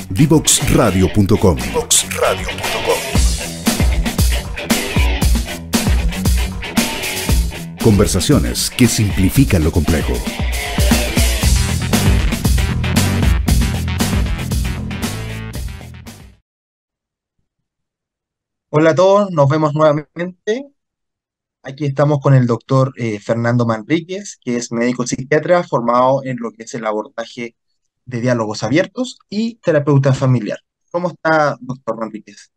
Divoxradio.com. Conversaciones que simplifican lo complejo. Hola a todos, nos vemos nuevamente. Aquí estamos con el doctor Fernando Manríquez, que es médico psiquiatra formado en lo que es el abordaje de diálogos abiertos y terapeuta familiar. ¿Cómo está, doctor Manríquez?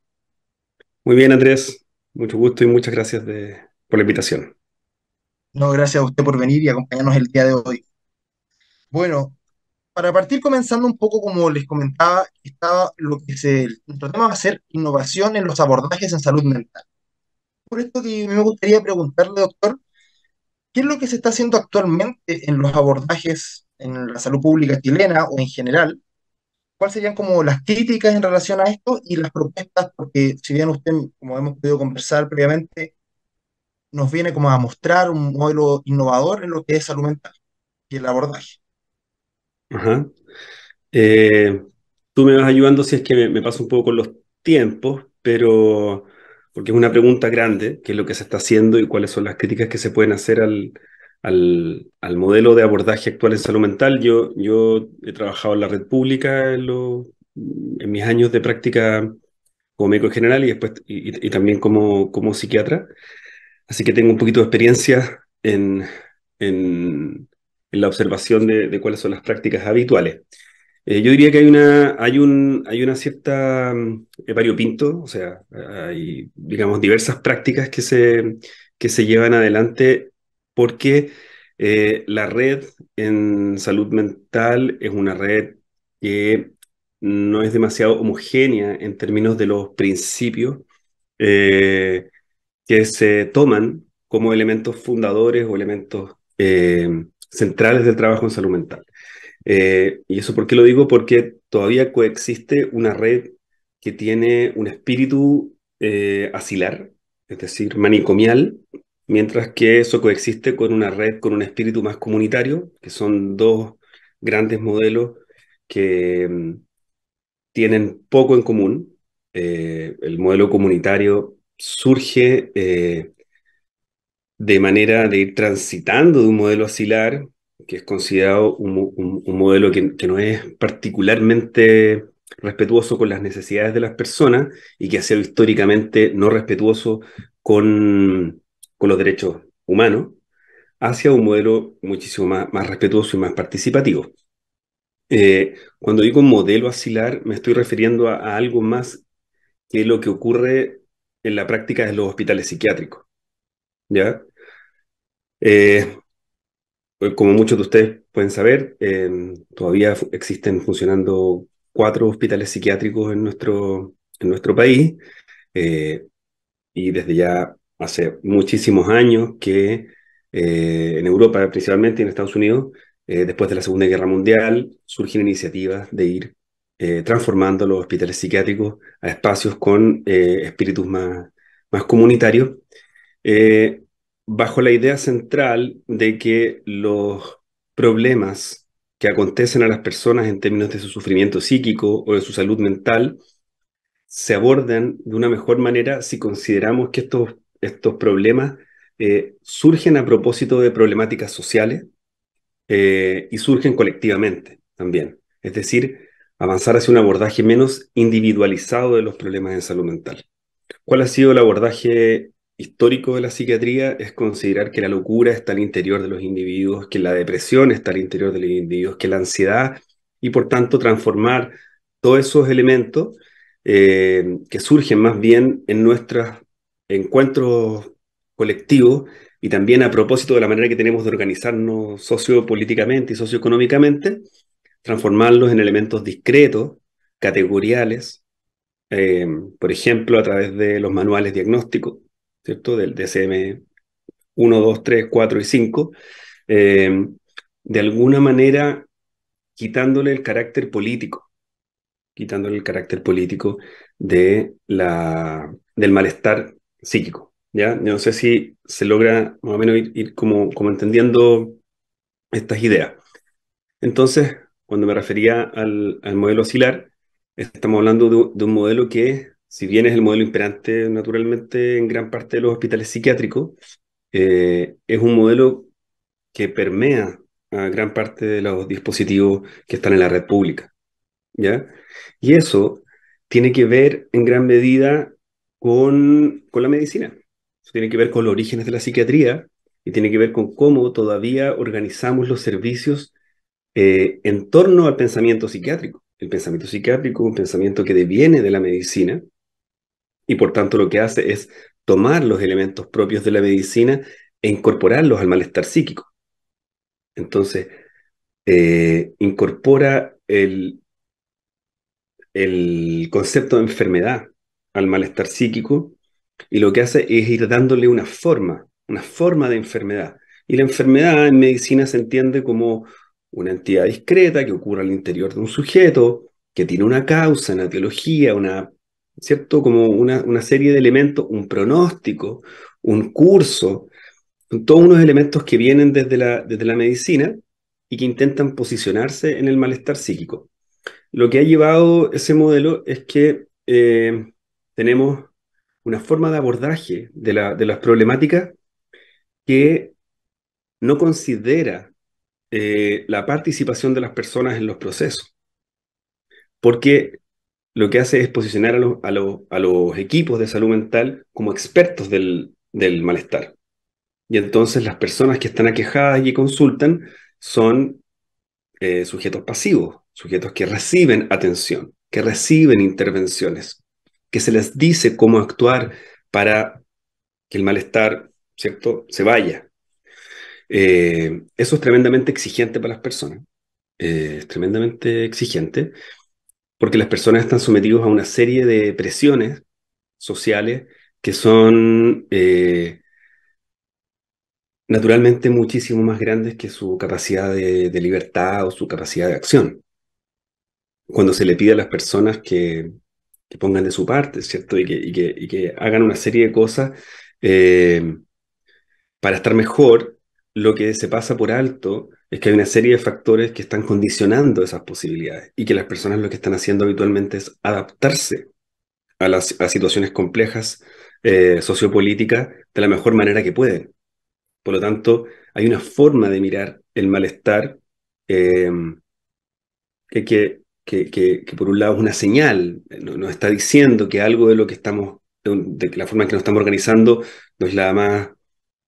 Muy bien, Andrés. Mucho gusto y muchas gracias por la invitación. No, gracias a usted por venir y acompañarnos el día de hoy. Bueno, para partir comenzando un poco, como les comentaba, estaba nuestro tema va a ser innovación en los abordajes en salud mental. Por esto que me gustaría preguntarle, doctor, ¿qué es lo que se está haciendo actualmente en los abordajes en la salud pública chilena o en general? ¿Cuáles serían como las críticas en relación a esto y las propuestas? Porque si bien usted, como hemos podido conversar previamente, nos viene como a mostrar un modelo innovador en lo que es salud mental y el abordaje. Ajá. Eh, Tú me vas ayudando si es que me paso un poco con los tiempos, pero porque es una pregunta grande, qué es lo que se está haciendo y cuáles son las críticas que se pueden hacer al modelo de abordaje actual en salud mental. Yo he trabajado en la red pública en mis años de práctica como médico general y después y también como psiquiatra. Así que tengo un poquito de experiencia en, en la observación de cuáles son las prácticas habituales. Yo diría que hay una cierta variopinto, o sea, hay, digamos, diversas prácticas que se llevan adelante porque la red en salud mental es una red que no es demasiado homogénea en términos de los principios. eh, que se toman como elementos fundadores o elementos centrales del trabajo en salud mental. ¿Y eso por qué lo digo? Porque todavía coexiste una red que tiene un espíritu asilar, es decir, manicomial, mientras que eso coexiste con una red con un espíritu más comunitario, que son dos grandes modelos que tienen poco en común. El modelo comunitario surge de manera de ir transitando de un modelo asilar, que es considerado un modelo que no es particularmente respetuoso con las necesidades de las personas y que ha sido históricamente no respetuoso con los derechos humanos, hacia un modelo muchísimo más respetuoso y más participativo. Cuando digo modelo asilar, me estoy refiriendo a algo más que lo que ocurre en la práctica de los hospitales psiquiátricos, ¿ya? Eh, Como muchos de ustedes pueden saber, todavía existen funcionando 4 hospitales psiquiátricos en nuestro país, eh, y desde ya hace muchísimos años que en Europa principalmente y en Estados Unidos, después de la Segunda Guerra Mundial, surgen iniciativas de ir transformando los hospitales psiquiátricos a espacios con espíritus más comunitarios, eh, bajo la idea central de que los problemas que acontecen a las personas en términos de su sufrimiento psíquico o de su salud mental se abordan de una mejor manera si consideramos que estos problemas surgen a propósito de problemáticas sociales y surgen colectivamente también. Es decir, avanzar hacia un abordaje menos individualizado de los problemas en salud mental. ¿Cuál ha sido el abordaje histórico de la psiquiatría? Es considerar que la locura está al interior de los individuos, que la depresión está al interior de los individuos, que la ansiedad, y por tanto transformar todos esos elementos que surgen más bien en nuestros encuentros colectivos y también a propósito de la manera que tenemos de organizarnos sociopolíticamente y socioeconómicamente, transformarlos en elementos discretos, categoriales, eh, por ejemplo, a través de los manuales diagnósticos, ¿cierto? Del DSM 1, 2, 3, 4 y 5, eh, de alguna manera quitándole el carácter político, quitándole el carácter político del malestar psíquico, ¿ya? Yo no sé si se logra más o menos ir como entendiendo estas ideas. Entonces, cuando me refería al modelo oscilar, estamos hablando de un modelo que, si bien es el modelo imperante naturalmente en gran parte de los hospitales psiquiátricos, es un modelo que permea a gran parte de los dispositivos que están en la red pública, ¿ya? Y eso tiene que ver en gran medida con la medicina. Eso tiene que ver con los orígenes de la psiquiatría y tiene que ver con cómo todavía organizamos los servicios en torno al pensamiento psiquiátrico. El pensamiento psiquiátrico es un pensamiento que deviene de la medicina y por tanto lo que hace es tomar los elementos propios de la medicina e incorporarlos al malestar psíquico. Entonces, incorpora el concepto de enfermedad al malestar psíquico y lo que hace es ir dándole una forma de enfermedad. Y la enfermedad en medicina se entiende como una entidad discreta que ocurre al interior de un sujeto, que tiene una causa, una etiología, ¿cierto? Como una serie de elementos, un pronóstico, un curso, son todos unos elementos que vienen desde la medicina y que intentan posicionarse en el malestar psíquico. Lo que ha llevado ese modelo es que tenemos una forma de abordaje de las problemáticas que no considera la participación de las personas en los procesos, porque lo que hace es posicionar a los equipos de salud mental como expertos del malestar. Y entonces las personas que están aquejadas y consultan son sujetos pasivos, sujetos que reciben atención, que reciben intervenciones, que se les dice cómo actuar para que el malestar, ¿cierto?, se vaya. Eso es tremendamente exigente para las personas, es tremendamente exigente, porque las personas están sometidas a una serie de presiones sociales que son naturalmente muchísimo más grandes que su capacidad de libertad o su capacidad de acción. Cuando se le pide a las personas que pongan de su parte, ¿cierto? Y que hagan una serie de cosas eh, para estar mejor, lo que se pasa por alto es que hay una serie de factores que están condicionando esas posibilidades y que las personas lo que están haciendo habitualmente es adaptarse a situaciones complejas sociopolíticas de la mejor manera que pueden. Por lo tanto, hay una forma de mirar el malestar eh, que por un lado es una señal, nos está diciendo que algo de lo que estamos, de la forma en que nos estamos organizando no es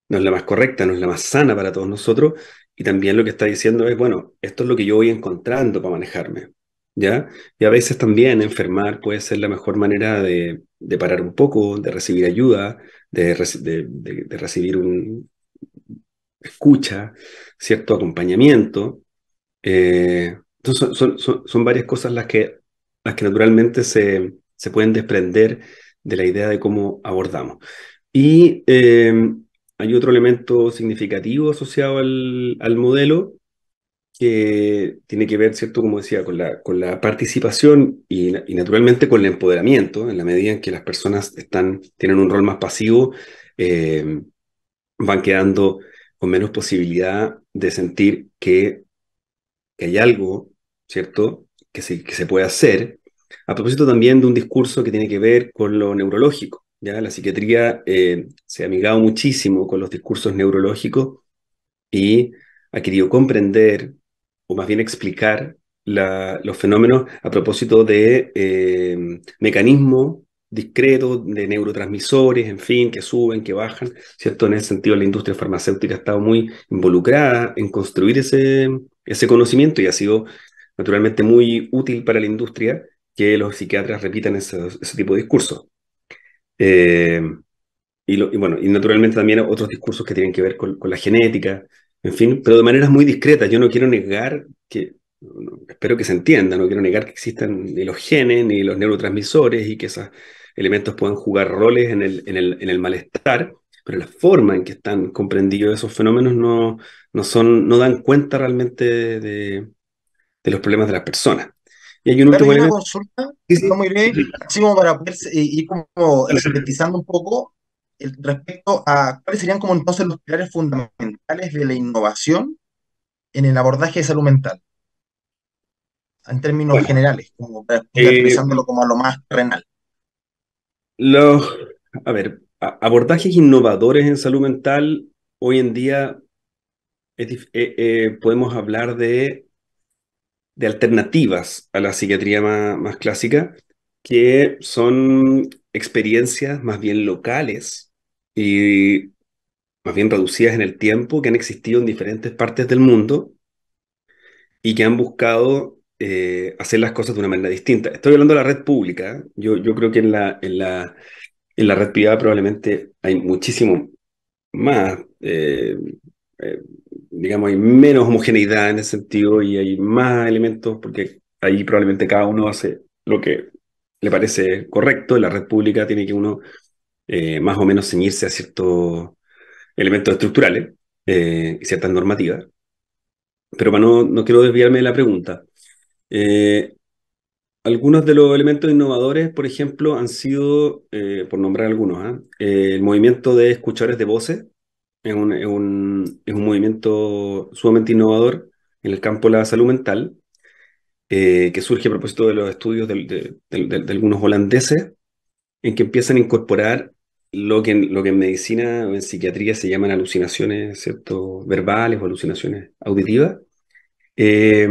no es la más correcta, no es la más sana para todos nosotros, y también lo que está diciendo es, bueno, esto es lo que yo voy encontrando para manejarme, ¿ya? Y a veces también enfermar puede ser la mejor manera de parar un poco, de recibir ayuda, de recibir un escucha, cierto acompañamiento. Entonces son varias cosas las que naturalmente se pueden desprender de la idea de cómo abordamos. Y hay otro elemento significativo asociado al modelo que tiene que ver, ¿cierto? Como decía, con la participación y naturalmente con el empoderamiento, en la medida en que las personas tienen un rol más pasivo, eh, van quedando con menos posibilidad de sentir que hay algo, ¿cierto?, que se puede hacer. A propósito también de un discurso que tiene que ver con lo neurológico, ¿ya? La psiquiatría se ha amigado muchísimo con los discursos neurológicos y ha querido comprender, o más bien explicar, los fenómenos a propósito de mecanismos discretos de neurotransmisores, en fin, que suben, que bajan, ¿cierto? En ese sentido, la industria farmacéutica ha estado muy involucrada en construir ese conocimiento y ha sido naturalmente muy útil para la industria que los psiquiatras repitan ese tipo de discursos. Eh, y bueno, y naturalmente también otros discursos que tienen que ver con la genética, en fin, pero de maneras muy discretas. Yo no quiero negar espero que se entienda, no quiero negar que existan ni los genes ni los neurotransmisores y que esos elementos puedan jugar roles en el malestar, pero la forma en que están comprendidos esos fenómenos no dan cuenta realmente de los problemas de las personas. Y hay un Claro, último y una elemento. consulta, Sí, no sí. muy breve, así como para poder ir como sintetizando un poco respecto a cuáles serían como entonces los pilares fundamentales de la innovación en el abordaje de salud mental. en términos Bueno, generales, como para ir eh, aterrizándolo como a lo más terrenal. los, a ver, abordajes innovadores en salud mental, hoy en día podemos hablar de alternativas a la psiquiatría más clásica, que son experiencias más bien locales y más bien reducidas en el tiempo, que han existido en diferentes partes del mundo y que han buscado hacer las cosas de una manera distinta. Estoy hablando de la red pública. Yo creo que en la red privada probablemente hay muchísimo más, eh, digamos, hay menos homogeneidad en ese sentido y hay más elementos porque ahí probablemente cada uno hace lo que le parece correcto. En la red pública tiene que uno más o menos ceñirse a ciertos elementos estructurales y ciertas normativas. Pero para no quiero desviarme de la pregunta. Eh, Algunos de los elementos innovadores, por ejemplo, han sido, por nombrar algunos, ¿ah? El movimiento de escuchadores de voces es un movimiento sumamente innovador en el campo de la salud mental, que surge a propósito de los estudios de algunos holandeses, en que empiezan a incorporar lo que en medicina o en psiquiatría se llaman alucinaciones, ¿cierto? Verbales o alucinaciones auditivas. Eh,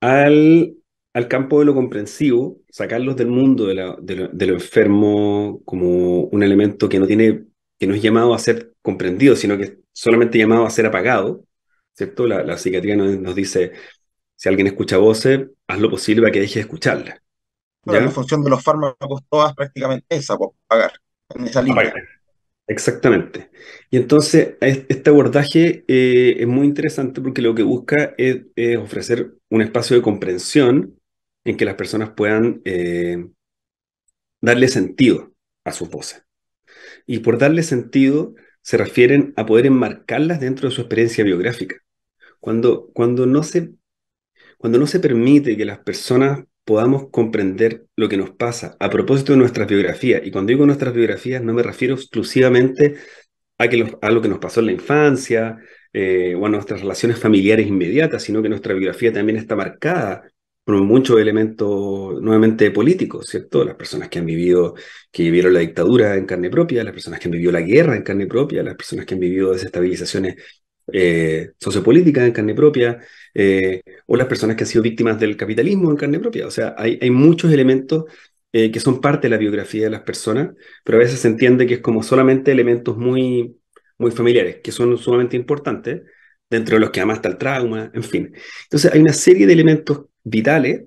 al, Al campo de lo comprensivo, sacarlos del mundo de lo enfermo como un elemento que no tiene, que no es llamado a ser comprendido, sino que es solamente llamado a ser apagado, ¿cierto? La psiquiatría nos dice, si alguien escucha voces, haz lo posible para que deje de escucharla, Bueno, la ¿ya? función de los fármacos todas prácticamente esa, por pagar en esa línea. Apaga. Exactamente. Y entonces este abordaje es muy interesante porque lo que busca es ofrecer un espacio de comprensión en que las personas puedan darle sentido a sus voces. Y por darle sentido se refieren a poder enmarcarlas dentro de su experiencia biográfica. Cuando, cuando no se, Cuando no se permite que las personas podamos comprender lo que nos pasa a propósito de nuestras biografías, y cuando digo nuestras biografías no me refiero exclusivamente a lo que nos pasó en la infancia o a nuestras relaciones familiares inmediatas, sino que nuestra biografía también está marcada por muchos elementos nuevamente políticos, ¿cierto? Las personas que han vivido, que vivieron la dictadura en carne propia, las personas que han vivido la guerra en carne propia, las personas que han vivido desestabilizaciones sociopolíticas en carne propia, o las personas que han sido víctimas del capitalismo en carne propia. O sea, hay muchos elementos que son parte de la biografía de las personas, pero a veces se entiende que es como solamente elementos muy familiares, que son sumamente importantes, dentro de los que además está el trauma, en fin. Entonces hay una serie de elementos vitales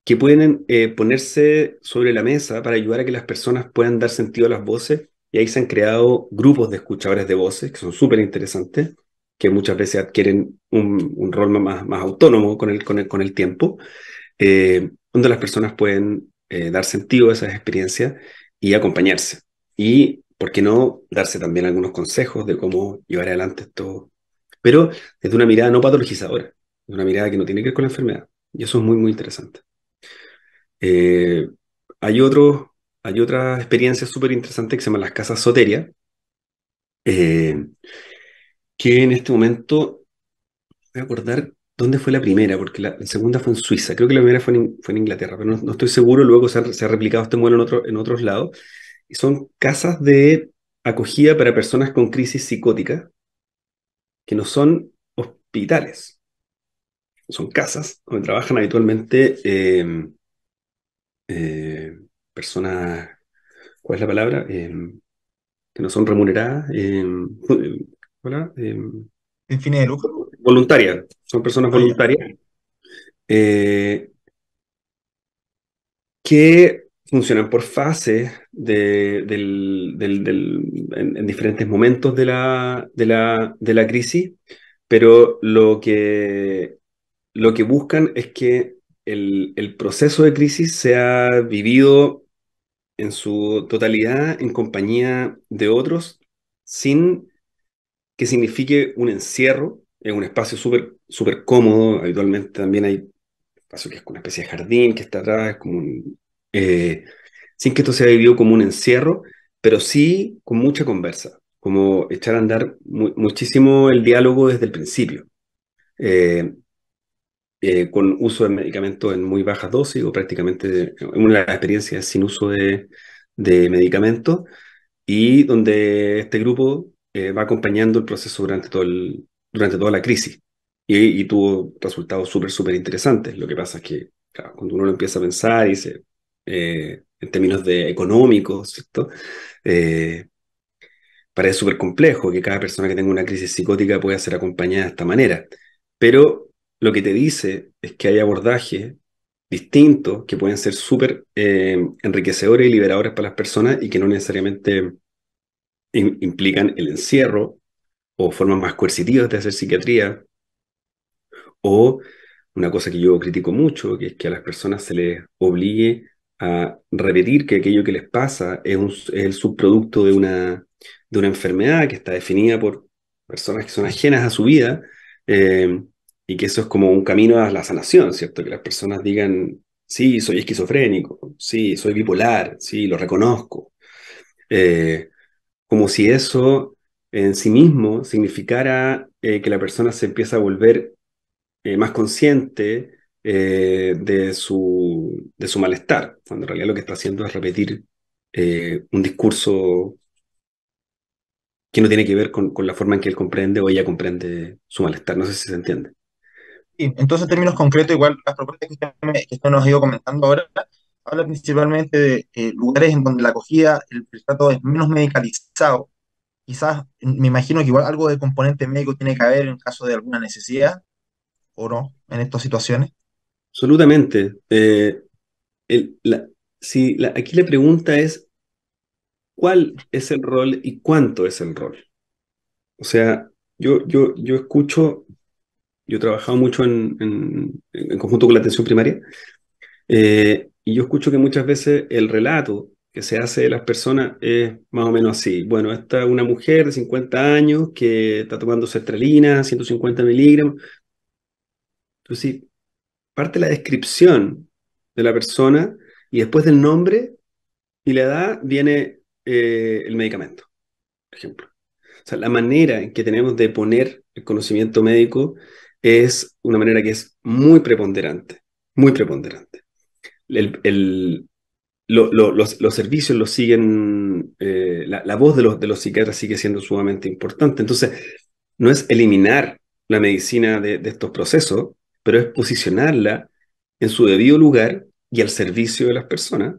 que pueden ponerse sobre la mesa para ayudar a que las personas puedan dar sentido a las voces, y ahí se han creado grupos de escuchadores de voces que son súper interesantes, que muchas veces adquieren un rol más autónomo con el tiempo, donde las personas pueden dar sentido a esas experiencias y acompañarse. Y, ¿por qué no?, darse también algunos consejos de cómo llevar adelante esto, pero desde una mirada no patologizadora, de una mirada que no tiene que ver con la enfermedad. Y eso es muy interesante. Eh, hay otros, Hay otras experiencias súper interesantes que se llaman las casas Soteria, eh, que en este momento voy a acordar dónde fue la primera, porque la segunda fue en Suiza. Creo que la primera fue en Inglaterra, pero no estoy seguro. Luego se ha replicado este modelo en otros lados. Y son casas de acogida para personas con crisis psicótica, que no son hospitales. Son casas donde trabajan habitualmente eh, personas, ¿cuál es la palabra? Que no son remuneradas, ¿cuál es? Sin fines de lucro. Voluntarias. Son personas Ah, ya. voluntarias. eh, que funcionan por fases en diferentes momentos de la crisis, pero lo que buscan es que el proceso de crisis sea vivido en su totalidad en compañía de otros, sin que signifique un encierro en un espacio súper cómodo. Habitualmente también hay espacio que es como una especie de jardín que está atrás, eh, sin que esto sea vivido como un encierro, pero sí con mucha conversa, como echar a andar muchísimo el diálogo desde el principio. Eh, con uso de medicamentos en muy bajas dosis o prácticamente una de las experiencias sin uso de medicamentos, y donde este grupo va acompañando el proceso durante toda la crisis. Y tuvo resultados súper interesantes. Lo que pasa es que, claro, cuando uno lo empieza a pensar y dice, en términos de económicos, ¿cierto? Eh, Parece súper complejo que cada persona que tenga una crisis psicótica pueda ser acompañada de esta manera. Pero lo que te dice es que hay abordajes distintos que pueden ser súper enriquecedores y liberadores para las personas y que no necesariamente implican el encierro o formas más coercitivas de hacer psiquiatría, o una cosa que yo critico mucho, que es que a las personas se les obligue a repetir que aquello que les pasa es el subproducto de una enfermedad que está definida por personas que son ajenas a su vida, eh, y que eso es como un camino a la sanación, ¿cierto? Que las personas digan, sí, soy esquizofrénico, sí, soy bipolar, sí, lo reconozco. Eh, Como si eso en sí mismo significara que la persona se empieza a volver más consciente de su malestar, cuando en realidad lo que está haciendo es repetir un discurso que no tiene que ver con la forma en que él comprende o ella comprende su malestar. No sé si se entiende. Y entonces, en términos concretos, igual las propuestas que usted nos ha ido comentando ahora, habla principalmente de lugares en donde la acogida, el trato es menos medicalizado. Quizás, me imagino que igual algo de componente médico tiene que haber en caso de alguna necesidad, o no, en estas situaciones. Absolutamente. El- la- Aquí la pregunta es, ¿cuál es el rol y cuánto es el rol? O sea, yo escucho, yo he trabajado mucho en conjunto con la atención primaria, y yo escucho que muchas veces el relato que se hace de las personas es más o menos así. Bueno, esta es una mujer de 50 años que está tomando sertralina, 150 miligramos. Entonces, sí, parte la descripción de la persona y después del nombre y la edad viene el medicamento, por ejemplo. O sea, la manera en que tenemos de poner el conocimiento médico es una manera que es muy preponderante, muy preponderante. El, el- los servicios los siguen, la voz de los psiquiatras sigue siendo sumamente importante. Entonces, no es eliminar la medicina de estos procesos, pero es posicionarla en su debido lugar y al servicio de las personas,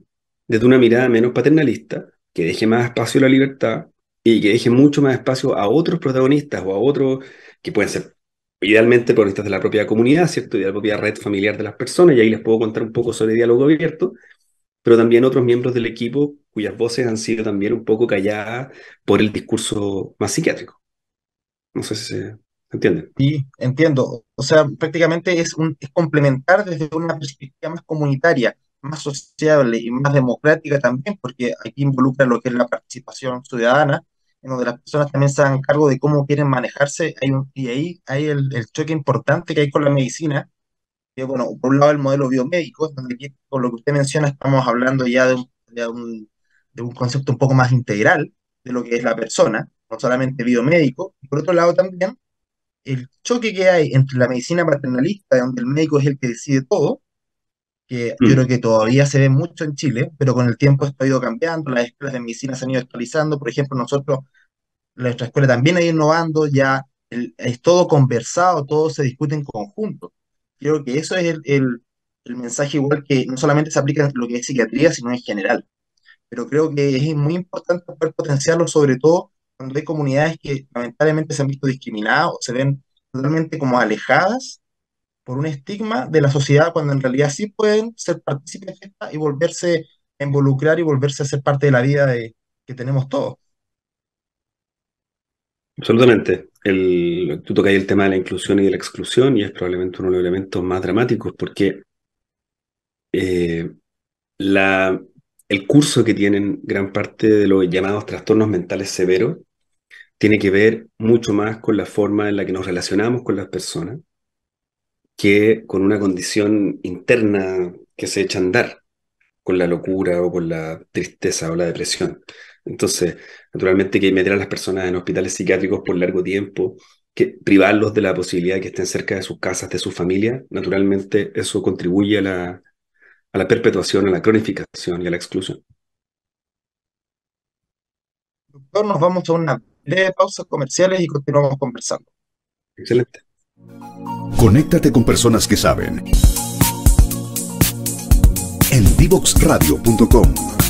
desde una mirada menos paternalista, que deje más espacio a la libertad y que deje mucho más espacio a otros protagonistas o a otros que pueden ser idealmente protagonistas de la propia comunidad, ¿cierto? Y de la propia red familiar de las personas, y ahí les puedo contar un poco sobre diálogo abierto, pero también otros miembros del equipo cuyas voces han sido también un poco calladas por el discurso más psiquiátrico. No sé si se entiende. Sí, entiendo. O sea, prácticamente es complementar desde una perspectiva más comunitaria, más sociable y más democrática también, porque aquí involucra lo que es la participación ciudadana, en donde las personas también se hagan cargo de cómo quieren manejarse. Y ahí hay el choque importante que hay con la medicina, que, bueno, por un lado el modelo biomédico, donde aquí, con lo que usted menciona, estamos hablando ya de un concepto un poco más integral de lo que es la persona, no solamente biomédico. Y por otro lado también el choque que hay entre la medicina paternalista, donde el médico es el que decide todo, que yo creo Mm. que todavía se ve mucho en Chile, pero con el tiempo esto ha ido cambiando, las escuelas de medicina se han ido actualizando, por ejemplo, nosotros, nuestra escuela también ha ido innovando, ya es todo conversado, todo se discute en conjunto. Creo que eso es el mensaje igual que no solamente se aplica en lo que es psiquiatría, sino en general, pero creo que es muy importante poder potenciarlo, sobre todo cuando hay comunidades que lamentablemente se han visto discriminadas o se ven totalmente como alejadas por un estigma de la sociedad, cuando en realidad sí pueden ser partícipes de esta y volverse a involucrar y volverse a ser parte de la vida que tenemos todos. Absolutamente. Tú tocas el tema de la inclusión y de la exclusión, y es probablemente uno de los elementos más dramáticos, porque eh, la, el curso que tienen gran parte de los llamados trastornos mentales severos tiene que ver mucho más con la forma en la que nos relacionamos con las personas que con una condición interna que se echa a andar, con la locura o con la tristeza o la depresión. Entonces, naturalmente que meter a las personas en hospitales psiquiátricos por largo tiempo que privarlos de la posibilidad de que estén cerca de sus casas, de su familia, naturalmente eso contribuye a la perpetuación, a la cronificación y a la exclusión. Doctor, nos vamos a una breve pausa comerciales y continuamos conversando. Excelente. Conéctate con personas que saben. En divoxradio.com.